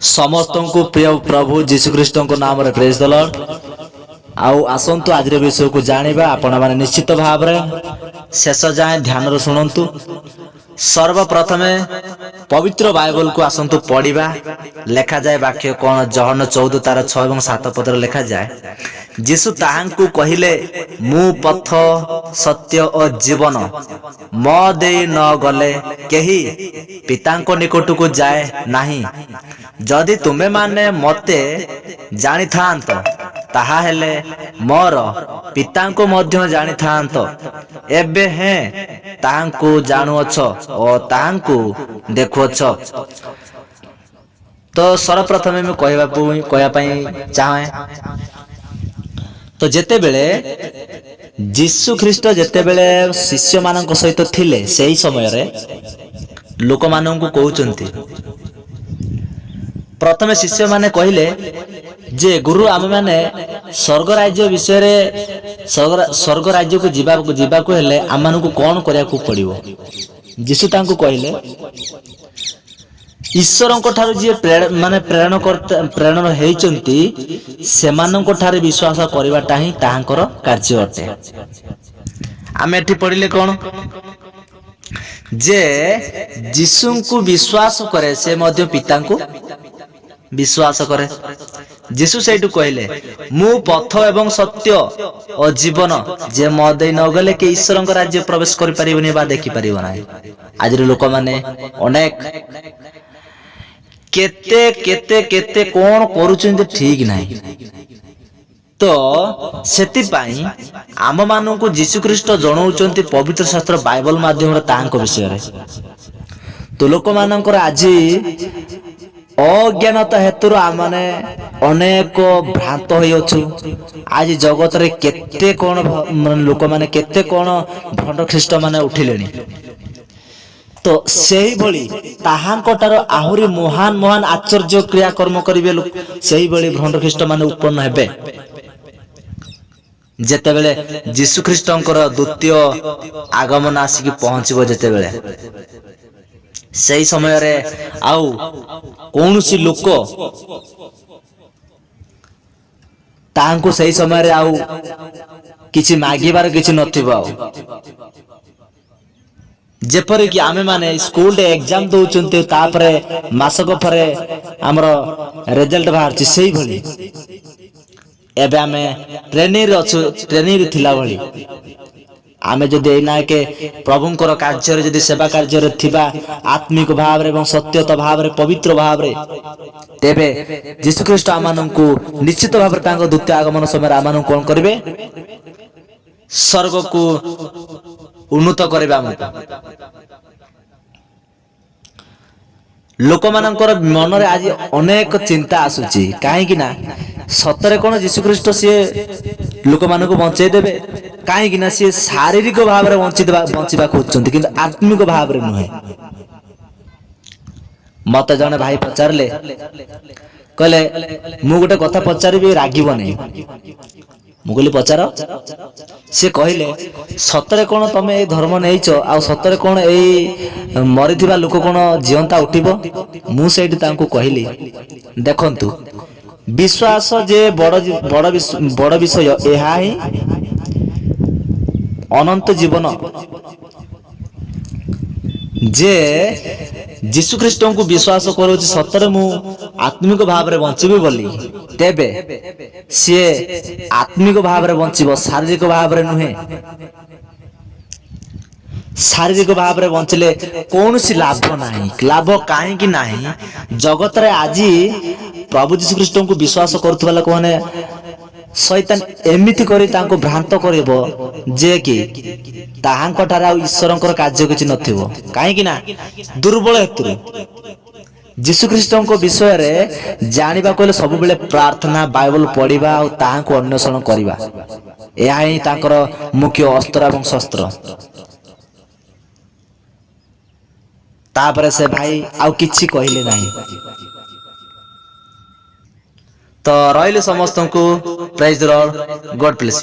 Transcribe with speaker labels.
Speaker 1: समस्त को प्रिय प्रभु जीशुख्रीष्ट नाम रे प्रेज द लॉर्ड। आउ आसंतु आज विषय को जानिबा आपण माने निश्चित भाव रे शेष जाए ध्यान रो सुनंतु। सर्वप्रथमे पवित्र बाइबल को आसंतु पढ़िबा। लेखा जाए वाक्य कौन जहन 14 तार 6 और 7 पदर लेखा जाए, यीशु ताहांकु कहिले मु पथ सत्य और जीवन म देई न गले केही पितांको निकट को जाए नाही। जदि तुमे माने मते जानी थांत ताहा हेले मोर पितांको मध्य जानी थांत। एबे हे ताहांकु जानुअछ और ताहांकु देखुअछ। तो सर्वप्रथमे मैं कहया चाहे तो जेते बेले जीशु ख्रीष्ट जेते बेले शिष्य मानक सहित थिले सेही समय रे लोक मानकु कहउचंती। प्रथमे शिष्य माने कहिले जे गुरु आम माने स्वर्ग राज्य विषय रे स्वर्ग राज्य को जीवा को हेले आम मानकु कोन करिया को पड़िबो। जीशु तांकु कहिले ईश्वरंको ठारू जे प्रेरण हेइचंती सेमानंको ठारे विश्वास करिवाटा ही ताहांकर कार्य अटे। आमे एठी पढ़िले कोन जे जीशुंकु विश्वास करे से मध्य पितांकु विश्वास करे। जीशु सेठु कहले मु पथ एवं सत्य और जीवन जे मदे न गले के ईश्वरंक राज्य प्रवेश करि परिबनी बा देखि परिबो नाही। आज लोक माने अनेक केते केते केते कोन करूचंती ठीक नाही। तो सेति पाई आम मानकु जीशु ख्रीष्ट जणाउचंती पवित्र शास्त्र बाइबल माध्यम रे तांको विषय रे। तो लोक मानकर आज अज्ञानता हेतु आमने अनेक भ्रांत होइछु। आज जगत रे केते कोन लोक माने केते कोन भंड ख्रीष्ट माने उठिलेनी। तो सेही भली ताहांकटार आहुरी महान महान आश्चर्य क्रियाकर्म करिवे लोक सेही भली भंड ख्रीष्ट माने उत्पन्न हेबे। जेते बेले जीशु ख्रीष्टंकर द्वितीय आगमन आसिक पहुंचबो जेते बेले सेही समय रे आउ कोनोसी लोक तांको सेही समय रे आउ किछि मागिबार किछि नथिबो। आउ जेपरि कि आमे माने स्कूल रे एग्जाम दउचंते तापरे मासक परे हमरो रिजल्ट बाहरछि सेही भली एबे आमे ट्रेनिंग थिला भली आमे जदि एना के प्रभुंकर कार्य रे जदि सेवा कार्य रे थिबा आत्मिक भाव रे एवं सत्यता भाव रे पवित्र भाव रे तेबे जीशु ख्रीष्ट आमानंकु निश्चित भाव रे तांको द्वितीय आगमन समय आमानंकु कोन करिवे स्वर्ग को उन्नत करबा। लोक मानकर मन रे आज अनेक चिंता आसुची काहे कि ना सतरे कोन जीशु ख्रीष्ट से लोक मानकु बंचै देबे काहे कि ना से शारीरिक भाव रे बंचिबा खोजचंती किंतु आत्मिक भाव रे नहे। मते जने भाई पचारले कहले मु गोटे कथा पचारिबी रागिबो नै। मु कहली पचार। से कहले सतरे कोन तमे ए धर्म नेइचो आ सतरे कोन ए मरिथिबा लोक कोन जीवंता उठिबो। मु सेठी तांको कहली देखंतु विश्वास जे बड़ विषय एहा ही अनंत जीवन जे जीशु ख्रीष्ट को विश्वास करो सतरे मु आत्मिक भाव रे बंचिबी बोली तेबे सी आत्मिक भाव रे बंचिबो शारीरिक भाव रे नुहे। शारीरिक भाव रे बंचले कौनसी लाभ नाही। लाभ काहे कि नाही जगत रे आज प्रभु जीशु ख्रीष्ट को विश्वास करथुवा लोक माने शैतान एमिति करी तांको भ्रांत करबो जे कि ताहांक ठारा ईश्वरंकर कार्य किछि नथिबो काहे कि ना दुर्बल हेतु जीशु ख्रीष्टन को विषय रे जानिबा कोले सब बेले प्रार्थना बाइबल पढ़िबा और ताहांको अन्वेषण करिबा एहा ही तांकर मुख्य अस्त्र एवं शस्त्र। तापरे से भाई आउ किछि कहिले नाही। तो रहिले समस्त को praise the Lord, God bless.